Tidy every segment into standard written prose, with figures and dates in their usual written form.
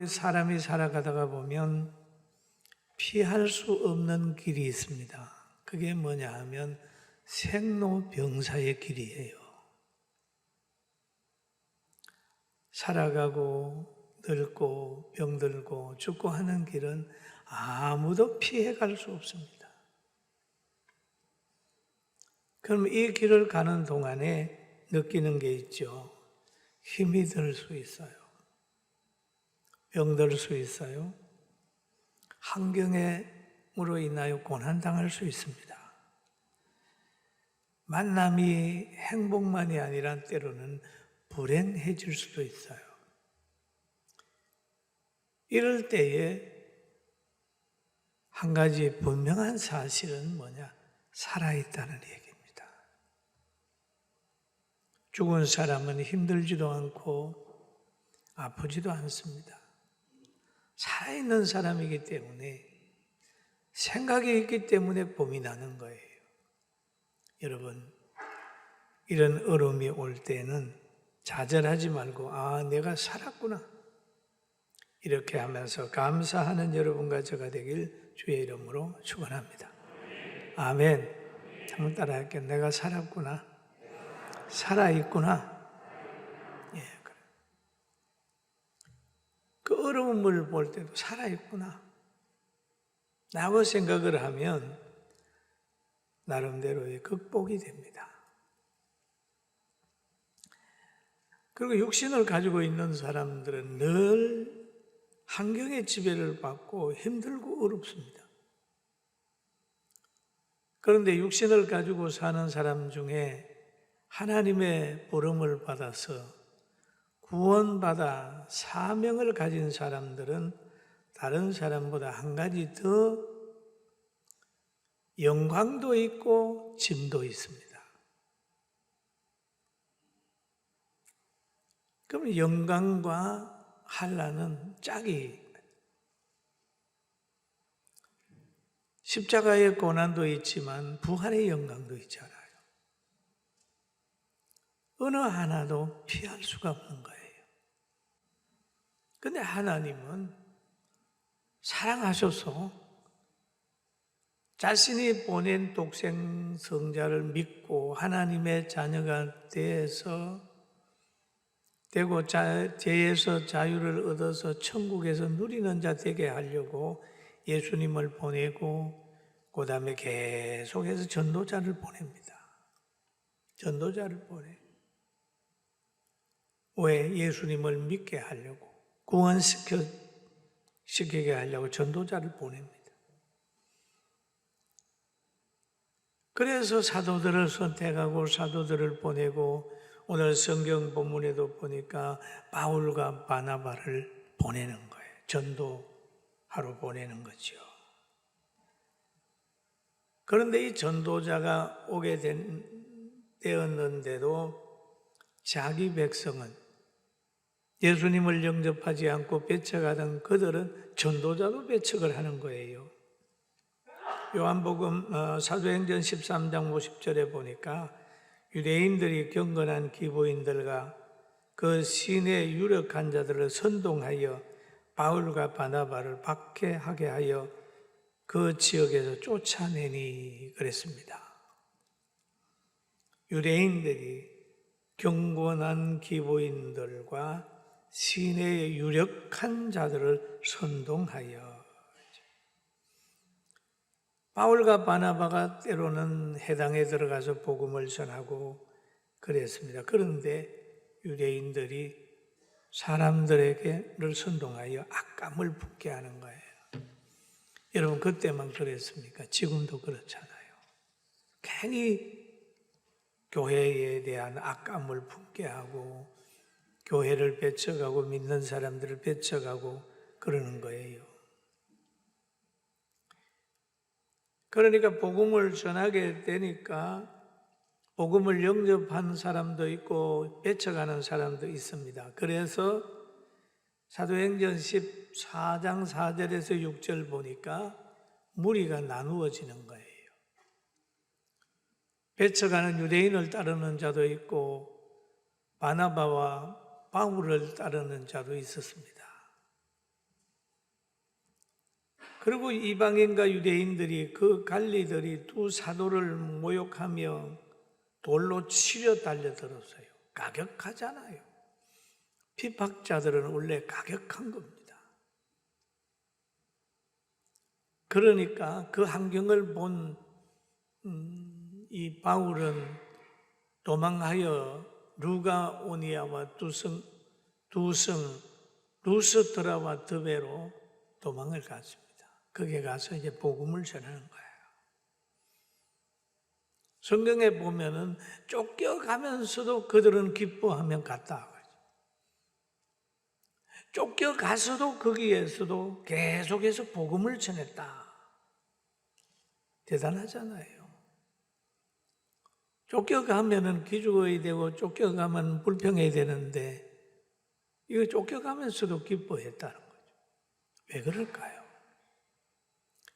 사람이 살아가다가 보면 피할 수 없는 길이 있습니다. 그게 뭐냐 하면 생로병사의 길이에요. 살아가고 늙고 병들고 죽고 하는 길은 아무도 피해갈 수 없습니다. 그럼 이 길을 가는 동안에 느끼는 게 있죠. 힘이 들 수 있어요. 병들 수 있어요. 환경으로 인하여 고난당할 수 있습니다. 만남이 행복만이 아니라 때로는 불행해질 수도 있어요. 이럴 때에 한 가지 분명한 사실은 뭐냐? 살아있다는 얘기입니다. 죽은 사람은 힘들지도 않고 아프지도 않습니다. 살아있는 사람이기 때문에 생각이 있기 때문에 봄이 나는 거예요. 여러분, 이런 어려움이 올 때는 좌절하지 말고 내가 살았구나 이렇게 하면서 감사하는 여러분과 제가 되길 주의 이름으로 축원합니다. 아멘. 한번 따라할게요. 내가 살았구나. 살아있구나. 예, 그래. 그 어려움을 볼 때도 살아있구나 라고 생각을 하면 나름대로의 극복이 됩니다. 그리고 육신을 가지고 있는 사람들은 늘 환경의 지배를 받고 힘들고 어렵습니다. 그런데 육신을 가지고 사는 사람 중에 하나님의 부름을 받아서 구원받아 사명을 가진 사람들은 다른 사람보다 한 가지 더 영광도 있고 짐도 있습니다. 그럼 영광과 한란은 짝이 십자가의 고난도 있지만 부활의 영광도 있잖아요. 어느 하나도 피할 수가 없는 거예요. 근데 하나님은 사랑하셔서 자신이 보낸 독생 성자를 믿고 하나님의 자녀가 되고 죄에서 자유를 얻어서 천국에서 누리는 자 되게 하려고 예수님을 보내고 그 다음에 계속해서 전도자를 보냅니다. 전도자를 보내. 왜? 예수님을 믿게 하려고, 구원시키게 하려고 전도자를 보냅니다. 그래서 사도들을 선택하고 사도들을 보내고 오늘 성경 본문에도 보니까 바울과 바나바를 보내는 거예요. 전도하러 보내는 거죠. 그런데 이 전도자가 오게 되었는데도 자기 백성은 예수님을 영접하지 않고 배척하던 그들은 전도자로 배척을 하는 거예요. 요한복음 사도행전 13장 50절에 보니까 유대인들이 경건한 기부인들과 그 시내 유력한 자들을 선동하여 바울과 바나바를 박해하게 하여 그 지역에서 쫓아내니 그랬습니다. 유대인들이 경건한 기부인들과 시내의 유력한 자들을 선동하여 바울과 바나바가 때로는 해당에 들어가서 복음을 전하고 그랬습니다. 그런데 유대인들이 사람들에게를 선동하여 악감을 품게 하는 거예요. 여러분 그때만 그랬습니까? 지금도 그렇잖아요. 괜히 교회에 대한 악감을 품게 하고 교회를 배척하고 믿는 사람들을 배척하고 그러는 거예요. 그러니까 복음을 전하게 되니까 복음을 영접한 사람도 있고 배척하는 사람도 있습니다. 그래서 사도행전 14장 4절에서 6절 보니까 무리가 나누어지는 거예요. 배척하는 유대인을 따르는 자도 있고 바나바와 바울을 따르는 자도 있었습니다. 그리고 이방인과 유대인들이 그 관리들이 두 사도를 모욕하며 돌로 치려 달려들었어요. 가격하잖아요. 핍박자들은 원래 가격한 겁니다. 그러니까 그 환경을 본 이 바울은 도망하여 루가오니아와 두성 루스드라와 드베로 도망을 갔습니다. 거기에 가서 이제 복음을 전하는 거예요. 성경에 보면은 쫓겨가면서도 그들은 기뻐하며 갔다. 쫓겨가서도 거기에서도 계속해서 복음을 전했다. 대단하잖아요. 쫓겨가면은 기죽어야 되고 쫓겨가면 불평해야 되는데 이거 쫓겨가면서도 기뻐했다는 거죠. 왜 그럴까요?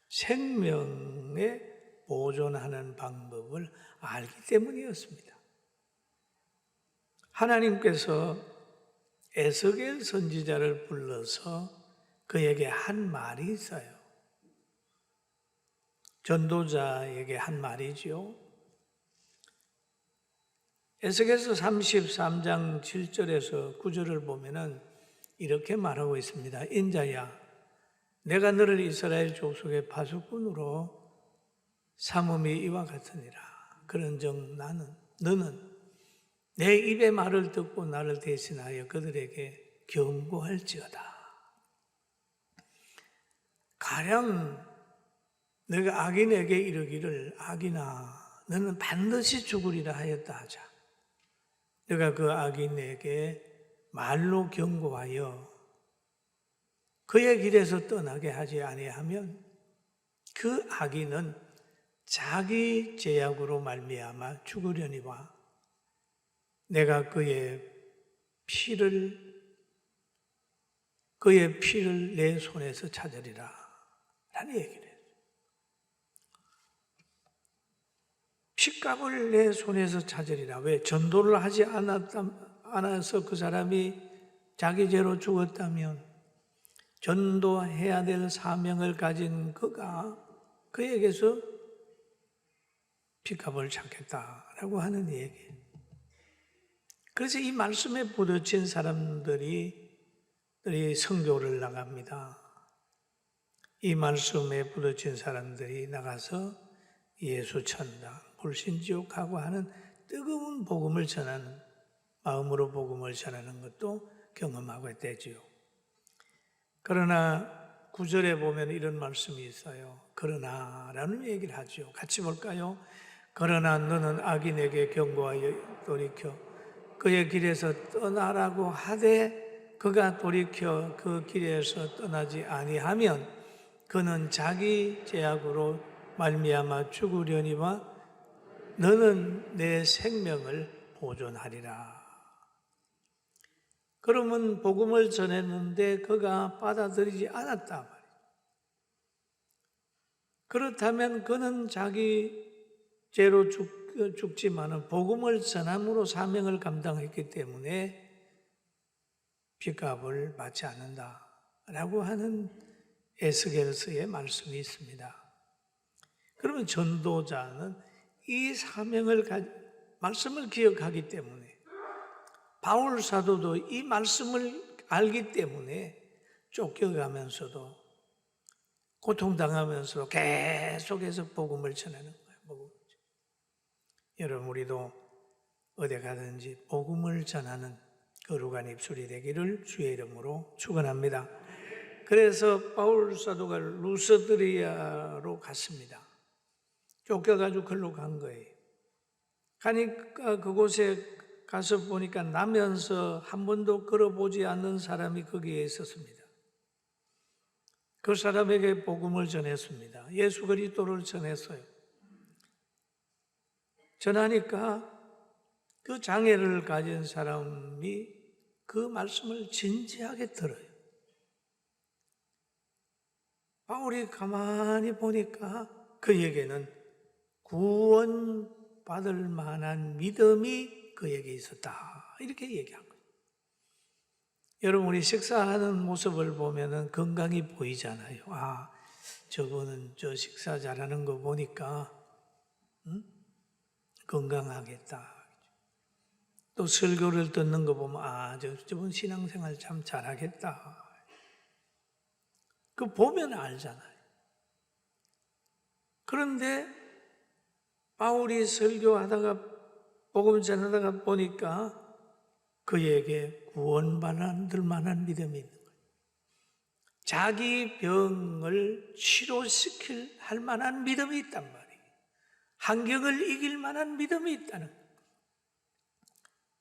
생명에 보존하는 방법을 알기 때문이었습니다. 하나님께서 에스겔 선지자를 불러서 그에게 한 말이 있어요. 전도자에게 한 말이죠. 에스겔서 33장 7절에서 9절을 보면은 이렇게 말하고 있습니다. 인자야, 내가 너를 이스라엘 족속의 파수꾼으로 삼음이 이와 같으니라. 그런즉 너는 내 입의 말을 듣고 나를 대신하여 그들에게 경고할지어다. 가령 내가 악인에게 이르기를 악인아 너는 반드시 죽으리라 하였다 하자. 내가 그 악인에게 말로 경고하여 그의 길에서 떠나게 하지 아니하면 그 악인은 자기 죄악으로 말미암아 죽으려니와 내가 그의 피를 내 손에서 찾으리라 라는 얘기를 해요. 핏값을 내 손에서 찾으리라. 왜? 전도를 하지 않아서 그 사람이 자기 죄로 죽었다면 전도해야 될 사명을 가진 그에게서 핏값을 찾겠다라고 하는 얘기예요. 그래서 이 말씀에 부딪힌 사람들이 선교를 나갑니다. 이 말씀에 부딪힌 사람들이 나가서 예수 천당, 불신지옥하고 하는 뜨거운 복음을 전하는, 마음으로 복음을 전하는 것도 경험하고 있대지요. 그러나 9절에 보면 이런 말씀이 있어요. 그러나라는 얘기를 하죠. 같이 볼까요? 그러나 너는 악인에게 경고하여 돌이켜 그의 길에서 떠나라고 하되 그가 돌이켜 그 길에서 떠나지 아니하면 그는 자기 죄악으로 말미암아 죽으려니와 너는 내 생명을 보존하리라. 그러면 복음을 전했는데 그가 받아들이지 않았다 말이에요. 그렇다면 그는 자기 죄로 죽지만은 복음을 전함으로 사명을 감당했기 때문에 핏값을 받지 않는다라고 하는 에스겔서의 말씀이 있습니다. 그러면 전도자는 이 말씀을 기억하기 때문에 바울 사도도 이 말씀을 알기 때문에 쫓겨가면서도 고통당하면서도 계속해서 복음을 전하는 거예요. 여러분 우리도 어디 가든지 복음을 전하는 거룩한 입술이 되기를 주의 이름으로 축원합니다. 그래서 바울 사도가 루스드리아로 갔습니다. 쫓겨가지고 글로 간 거예요. 가니까 그곳에 가서 보니까 나면서 한 번도 걸어보지 않는 사람이 거기에 있었습니다. 그 사람에게 복음을 전했습니다. 예수 그리스도를 전했어요. 전하니까 그 장애를 가진 사람이 그 말씀을 진지하게 들어요. 바울이 가만히 보니까 그에게는 구원받을 만한 믿음이 그에게 있었다. 이렇게 얘기한 거예요. 여러분 우리 식사하는 모습을 보면 건강이 보이잖아요. 저분은 저 식사 잘하는 거 보니까 건강하겠다. 또 설교를 듣는 거 보면 저분 신앙생활 참 잘하겠다. 그 보면 알잖아요. 그런데 바울이 설교하다가 복음 전하다가 보니까 그에게 구원받을 만한 믿음이 있는 거예요. 자기 병을 치료시킬 할 만한 믿음이 있단 말이에요. 환경을 이길 만한 믿음이 있다는 거예요.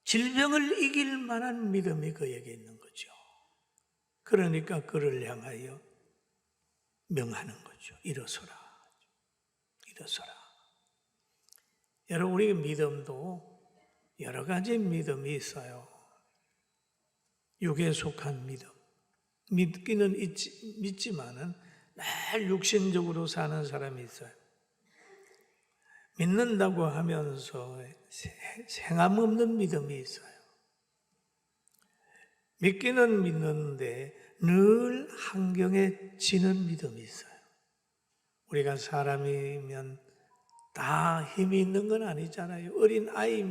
질병을 이길 만한 믿음이 그에게 있는 거죠. 그러니까 그를 향하여 명하는 거죠. 일어서라. 일어서라. 여러분, 우리 믿음도 여러 가지 믿음이 있어요. 육에 속한 믿음. 믿기는 믿지만은 늘 육신적으로 사는 사람이 있어요. 믿는다고 하면서 행함 없는 믿음이 있어요. 믿기는 믿는데 늘 환경에 지는 믿음이 있어요. 우리가 사람이면 다 힘이 있는 건 아니잖아요. 어린 아이는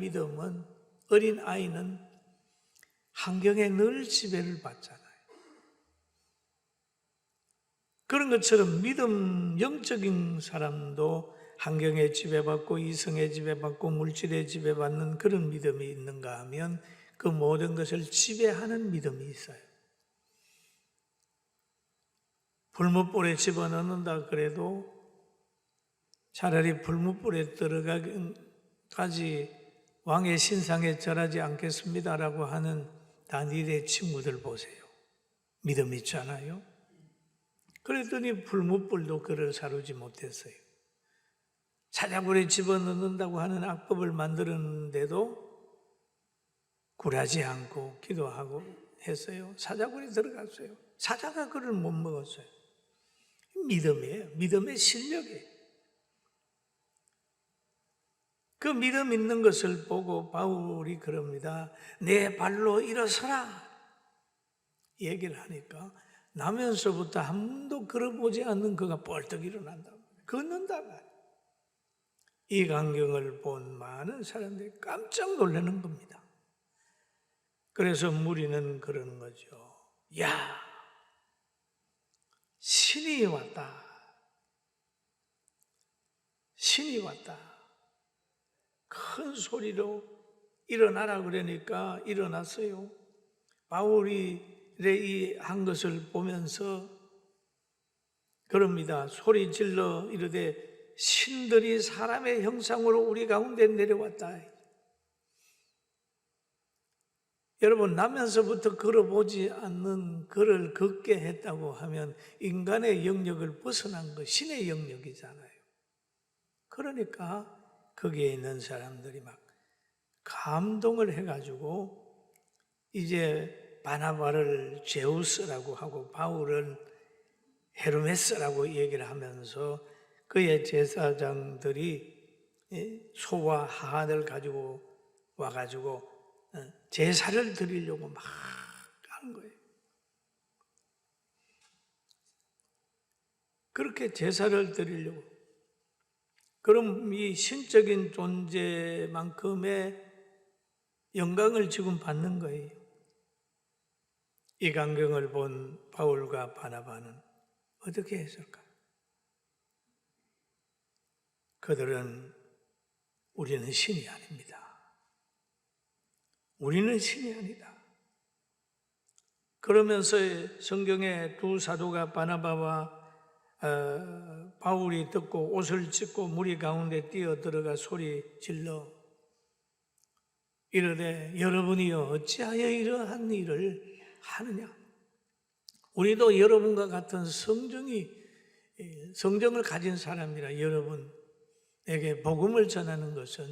환경에 늘 지배를 받잖아요. 그런 것처럼 영적인 사람도 환경에 지배받고 이성에 지배받고 물질에 지배받는 그런 믿음이 있는가 하면 그 모든 것을 지배하는 믿음이 있어요. 불못불에 집어넣는다 그래도 차라리 불못불에 들어가기까지 왕의 신상에 절하지 않겠습니다라고 하는 다니엘의 친구들 보세요. 믿음 있잖아요. 그랬더니 불못불도 그를 사루지 못했어요. 사자굴에 집어넣는다고 하는 악법을 만들었는데도 굴하지 않고 기도하고 했어요. 사자굴에 들어갔어요. 사자가 그를 못 먹었어요. 믿음이에요. 믿음의 실력이에요. 그 믿음 있는 것을 보고 바울이 그럽니다. 내 발로 일어서라. 얘기를 하니까 나면서부터 한 번도 걸어보지 않는 그가 벌떡 일어난다. 걷는다. 이 광경을 본 많은 사람들이 깜짝 놀라는 겁니다. 그래서 무리는 그러는 거죠. 야, 신이 왔다. 신이 왔다. 큰 소리로 일어나라 그러니까 일어났어요. 바울이 이 한 것을 보면서 그럽니다. 소리 질러 이르되 신들이 사람의 형상으로 우리 가운데 내려왔다. 여러분, 나면서부터 걸어보지 않는 그를 걷게 했다고 하면 인간의 영역을 벗어난 것, 신의 영역이잖아요. 그러니까 거기에 있는 사람들이 막 감동을 해가지고 이제 바나바를 제우스라고 하고 바울은 헤르메스라고 얘기를 하면서 그의 제사장들이 소와 하한을 가지고 와가지고 제사를 드리려고 막 하는 거예요. 그렇게 제사를 드리려고. 그럼 이 신적인 존재만큼의 영광을 지금 받는 거예요. 이 광경을 본 바울과 바나바는 어떻게 했을까? 그들은 우리는 신이 아닙니다. 우리는 신이 아니다. 그러면서 성경에 두 사도가 바나바와 바울이 듣고 옷을 찢고 무리 가운데 뛰어들어가 소리 질러 이르되 여러분이여 어찌하여 이러한 일을 하느냐. 우리도 여러분과 같은 성정을 가진 사람이라 여러분에게 복음을 전하는 것은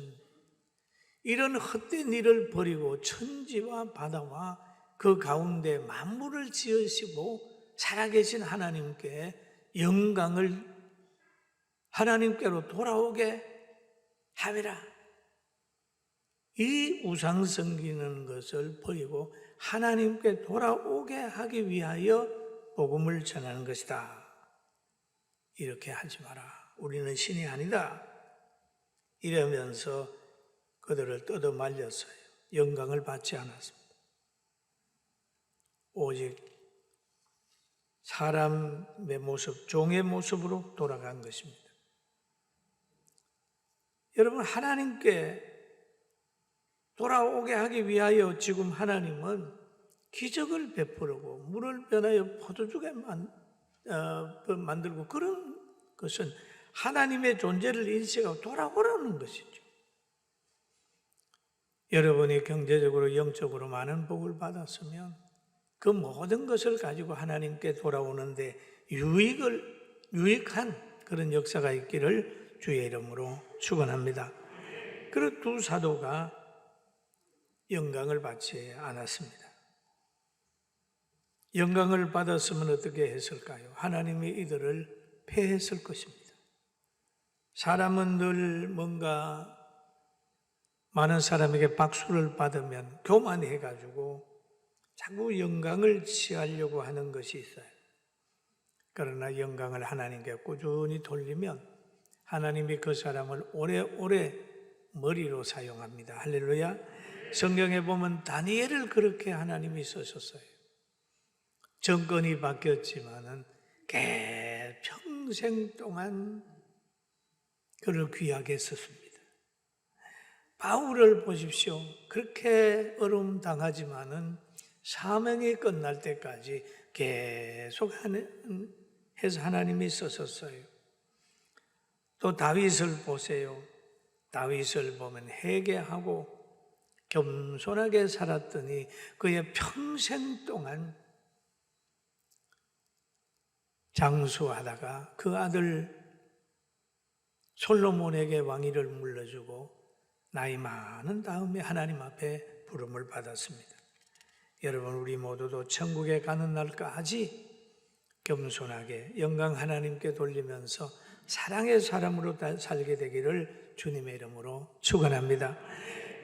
이런 헛된 일을 버리고 천지와 바다와 그 가운데 만물을 지으시고 살아계신 하나님께 영광을 하나님께로 돌아오게 하리라. 이 우상 섬기는 것을 버리고 하나님께 돌아오게 하기 위하여 복음을 전하는 것이다. 이렇게 하지 마라. 우리는 신이 아니다. 이러면서 그들을 뜯어 말렸어요. 영광을 받지 않았습니다. 오직 사람의 모습, 종의 모습으로 돌아간 것입니다. 여러분, 하나님께 돌아오게 하기 위하여 지금 하나님은 기적을 베푸르고 물을 변하여 포도주게 만들고 그런 것은 하나님의 존재를 인식하고 돌아오라는 것이죠. 여러분이 경제적으로 영적으로 많은 복을 받았으면 그 모든 것을 가지고 하나님께 돌아오는데 유익한 그런 역사가 있기를 주의 이름으로 축원합니다. 그런 두 사도가 영광을 받지 않았습니다. 영광을 받았으면 어떻게 했을까요? 하나님이 이들을 폐했을 것입니다. 사람은 늘 뭔가 많은 사람에게 박수를 받으면 교만해가지고 자꾸 영광을 취하려고 하는 것이 있어요. 그러나 영광을 하나님께 꾸준히 돌리면 하나님이 그 사람을 오래오래 머리로 사용합니다. 할렐루야. 성경에 보면 다니엘을 그렇게 하나님이 쓰셨어요. 정권이 바뀌었지만은 평생 동안 그를 귀하게 썼습니다. 바울을 보십시오. 그렇게 어려움 당하지만은 사명이 끝날 때까지 계속 해서 하나님이 쓰셨어요. 또 다윗을 보세요. 다윗을 보면 회개하고 겸손하게 살았더니 그의 평생 동안 장수하다가 그 아들 솔로몬에게 왕위를 물려주고 나이 많은 다음에 하나님 앞에 부름을 받았습니다. 여러분, 우리 모두도 천국에 가는 날까지 겸손하게 영광 하나님께 돌리면서 사랑의 사람으로 살게 되기를 주님의 이름으로 축원합니다.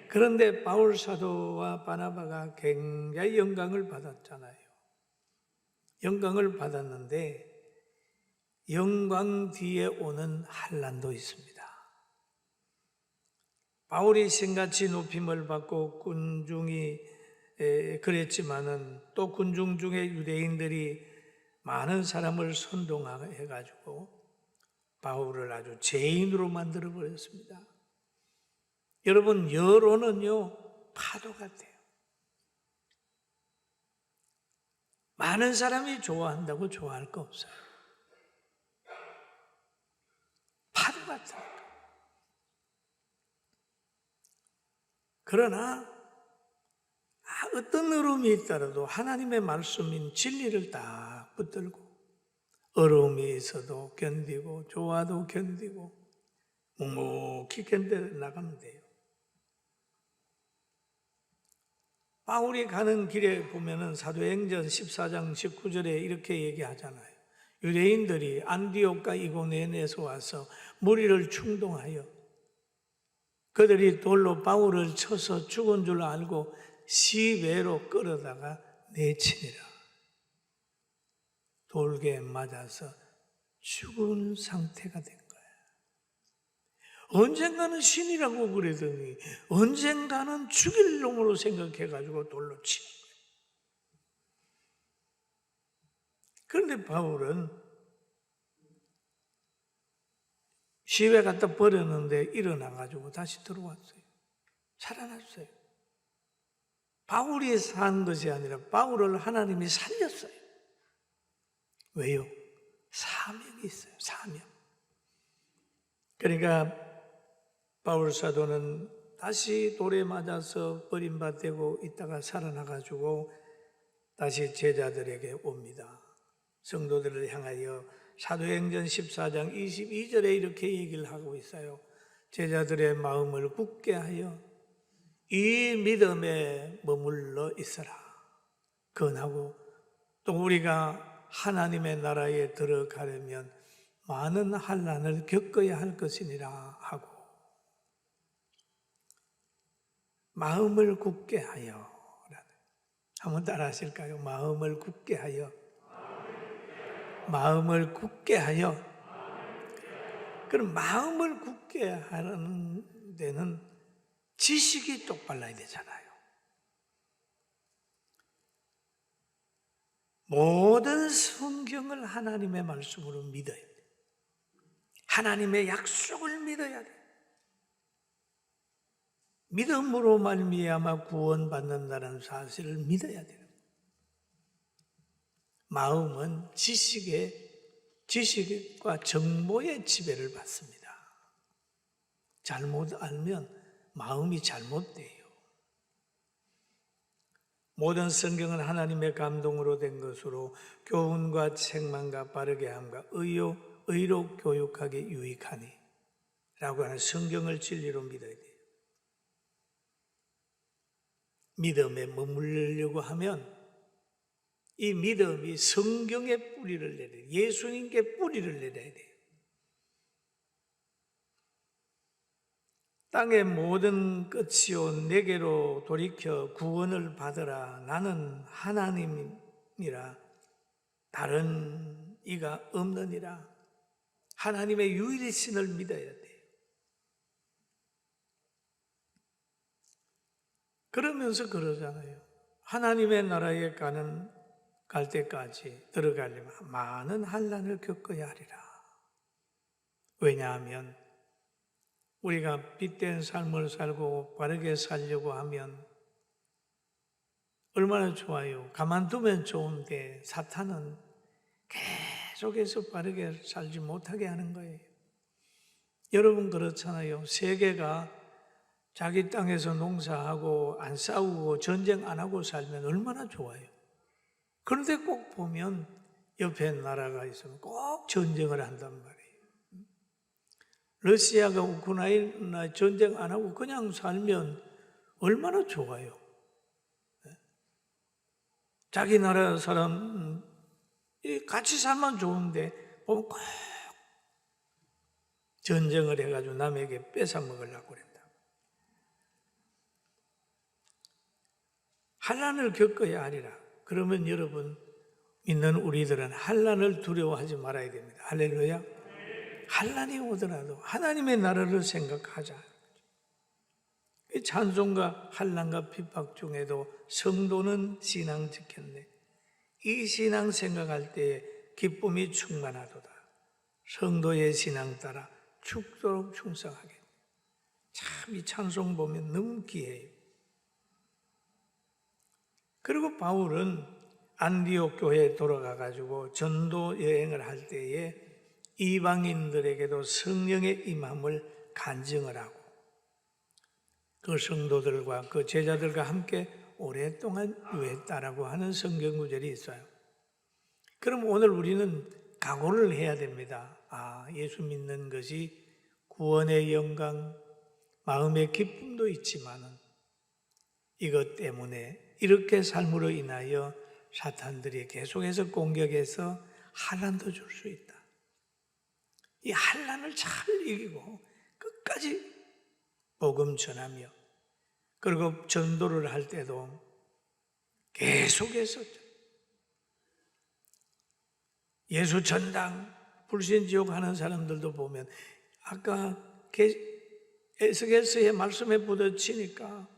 그런데 바울 사도와 바나바가 굉장히 영광을 받았잖아요. 영광을 받았는데 영광 뒤에 오는 환난도 있습니다. 바울이 신같이 높임을 받고 군중이 그랬지만은 또 군중 중에 유대인들이 많은 사람을 선동해가지고 바울을 아주 죄인으로 만들어 버렸습니다. 여러분, 여론은요 파도 같아요. 많은 사람이 좋아한다고 좋아할 거 없어요. 파도 같아요. 그러나 어떤 어려움이 있더라도 하나님의 말씀인 진리를 딱 붙들고 어려움이 있어도 견디고 좋아도 견디고 묵묵히 견뎌 나가면 돼요. 바울이 가는 길에 보면은 사도행전 14장 19절에 이렇게 얘기하잖아요. 유대인들이 안디옥과 이고니온에서 와서 무리를 충동하여 그들이 돌로 바울을 쳐서 죽은 줄 알고 시외로 끌어다가 내치니라. 돌게 맞아서 죽은 상태가 된 거예요. 언젠가는 신이라고 그러더니 언젠가는 죽일 놈으로 생각해가지고 돌로 치는 거예요. 그런데 바울은 시외 갖다 버렸는데 일어나가지고 다시 들어왔어요. 살아났어요. 바울이 산 것이 아니라 바울을 하나님이 살렸어요. 왜요? 사명이 있어요. 사명. 그러니까 바울 사도는 다시 돌에 맞아서 버림받고 있다가 살아나가지고 다시 제자들에게 옵니다. 성도들을 향하여 사도행전 14장 22절에 이렇게 얘기를 하고 있어요. 제자들의 마음을 굳게 하여 이 믿음에 머물러 있어라. 건하고 또 우리가 하나님의 나라에 들어가려면 많은 환난을 겪어야 할 것이니라 하고 마음을 굳게 하여. 한번 따라 하실까요? 마음을 굳게 하여. 마음을 굳게 하여 그럼 마음을 굳게 하는 데는 지식이 똑발라야 되잖아요. 모든 성경을 하나님의 말씀으로 믿어야 돼요. 하나님의 약속을 믿어야 돼요. 믿음으로 말미암아 구원받는다는 사실을 믿어야 돼요. 마음은 지식과 정보의 지배를 받습니다. 잘못 알면 마음이 잘못돼요. 모든 성경은 하나님의 감동으로 된 것으로 교훈과 책망과 바르게 함과 의로 교육하게 유익하니 라고 하는 성경을 진리로 믿어야 돼요. 믿음에 머무르려고 하면 이 믿음이 성경의 뿌리를 내려야 돼요. 예수님께 뿌리를 내려야 돼요. 땅의 모든 끝이요 내게로 돌이켜 구원을 받으라. 나는 하나님이라 다른 이가 없느니라. 하나님의 유일신을 믿어야 돼요. 그러면서 그러잖아요. 하나님의 나라에 갈 때까지 들어가려면 많은 환난을 겪어야 하리라. 왜냐하면 우리가 빛된 삶을 살고 바르게 살려고 하면 얼마나 좋아요. 가만두면 좋은데 사탄은 계속해서 바르게 살지 못하게 하는 거예요. 여러분 그렇잖아요. 세계가 자기 땅에서 농사하고 안 싸우고 전쟁 안 하고 살면 얼마나 좋아요. 그런데 꼭 보면 옆에 나라가 있으면 꼭 전쟁을 한단 말이에요. 러시아가 우크라이나 전쟁 안 하고 그냥 살면 얼마나 좋아요. 자기 나라 사람 같이 살면 좋은데 보면 꼭 전쟁을 해가지고 남에게 뺏어 먹으려고 그런다. 환난을 겪어야 하리라. 그러면 여러분 믿는 우리들은 환난을 두려워하지 말아야 됩니다. 할렐루야. 환난이 오더라도 하나님의 나라를 생각하자. 찬송과 환난과 핍박 중에도 성도는 신앙 지켰네. 이 신앙 생각할 때에 기쁨이 충만하도다. 성도의 신앙 따라 죽도록 충성하게. 참 이 찬송 보면 너무 귀해요. 그리고 바울은 안디옥 교회에 돌아가가지고 전도 여행을 할 때에 이방인들에게도 성령의 임함을 간증을 하고 그 성도들과 그 제자들과 함께 오랫동안 유했다라고 하는 성경 구절이 있어요. 그럼 오늘 우리는 각오를 해야 됩니다. 예수 믿는 것이 구원의 영광, 마음의 기쁨도 있지만은 이것 때문에 이렇게 삶으로 인하여 사탄들이 계속해서 공격해서 환난도 줄 수 있다. 이 환난을 잘 이기고 끝까지 복음 전하며 그리고 전도를 할 때도 계속해서 예수 전당 불신지옥 하는 사람들도 보면 아까 에스겔서의 말씀에 부딪히니까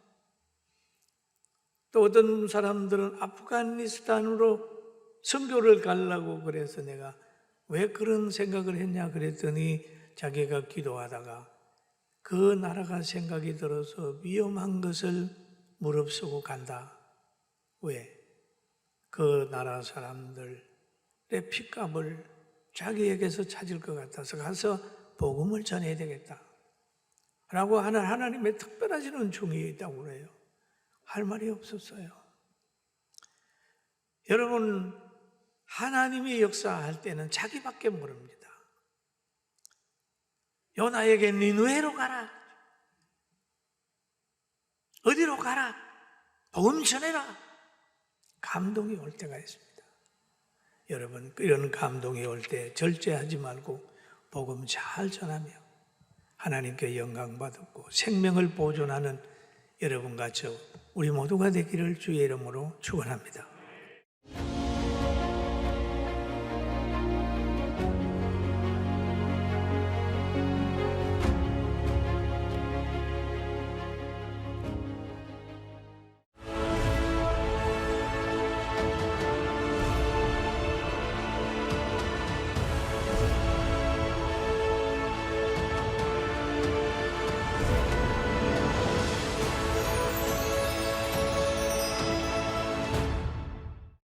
또 어떤 사람들은 아프가니스탄으로 선교를 가려고 그래서 내가 왜 그런 생각을 했냐 그랬더니 자기가 기도하다가 그 나라가 생각이 들어서 위험한 것을 무릅쓰고 간다. 왜? 그 나라 사람들의 핏값을 자기에게서 찾을 것 같아서 가서 복음을 전해야 되겠다 라고 하는 하나님의 특별하신 은총이 있다고 그래요. 할 말이 없었어요. 여러분, 하나님이 역사할 때는 자기밖에 모릅니다. 요나에게 니느웨로 가라. 어디로 가라. 복음 전해라. 감동이 올 때가 있습니다. 여러분, 이런 감동이 올 때 절제하지 말고 복음 잘 전하며 하나님께 영광 받고 생명을 보존하는 여러분과 저 우리 모두가 되기를 주의 이름으로 축원합니다.